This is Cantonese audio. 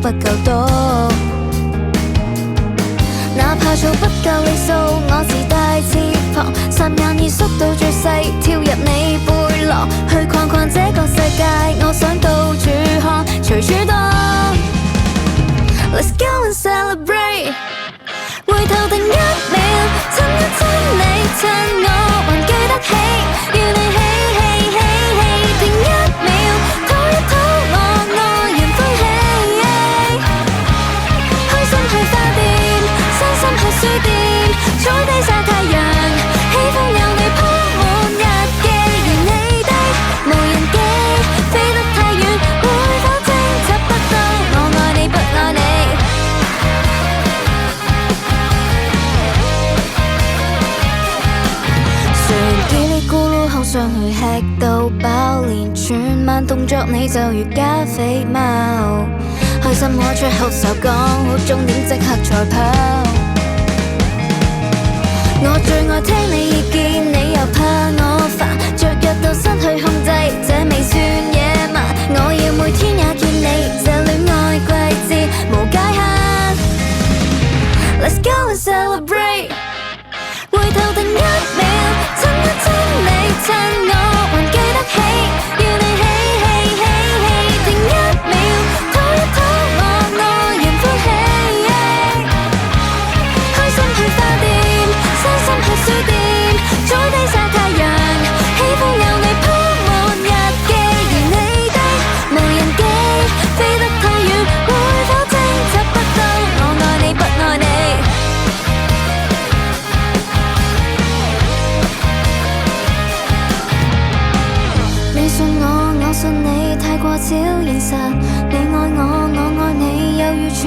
不夠多。哪怕數不夠里數，我自帶翅膀，霎眼已縮到最細，跳入你背囊，去逛逛這個世界，我想到處看，隨處當。Let's go and celebrate， 回頭定一秒，親一親你，趁我還記得起，與你起起起起，定一秒，討一討我愛人歡喜，開心去花店，傷心去書店，坐低曬太陽，喜歡有你鋪滿日記，如你的無人機，飛得太遠，會否偵測不到我愛你不愛你？誰嘰哩咕嚕口上去吃到飽，連串慢動作你就如加菲貓，開心我出口就講好終點即刻賽跑。我最愛聽你意見，你又怕我煩，雀躍到失去控制，這未算野蠻。我要每天也見你，這戀愛季節無界限。Let's go and celebrate， 回頭定一秒，親一親你，趁我還記得起，與你起起起起，定一秒，討一討我愛人歡喜，開心去花店，傷心去書店，坐低曬太陽，喜歡有你鋪滿日記，如你的無人機，飛得太遠，會否偵測不到我愛你不愛你？你信我，我信你，太過超現實。你愛我，我愛你，猶如全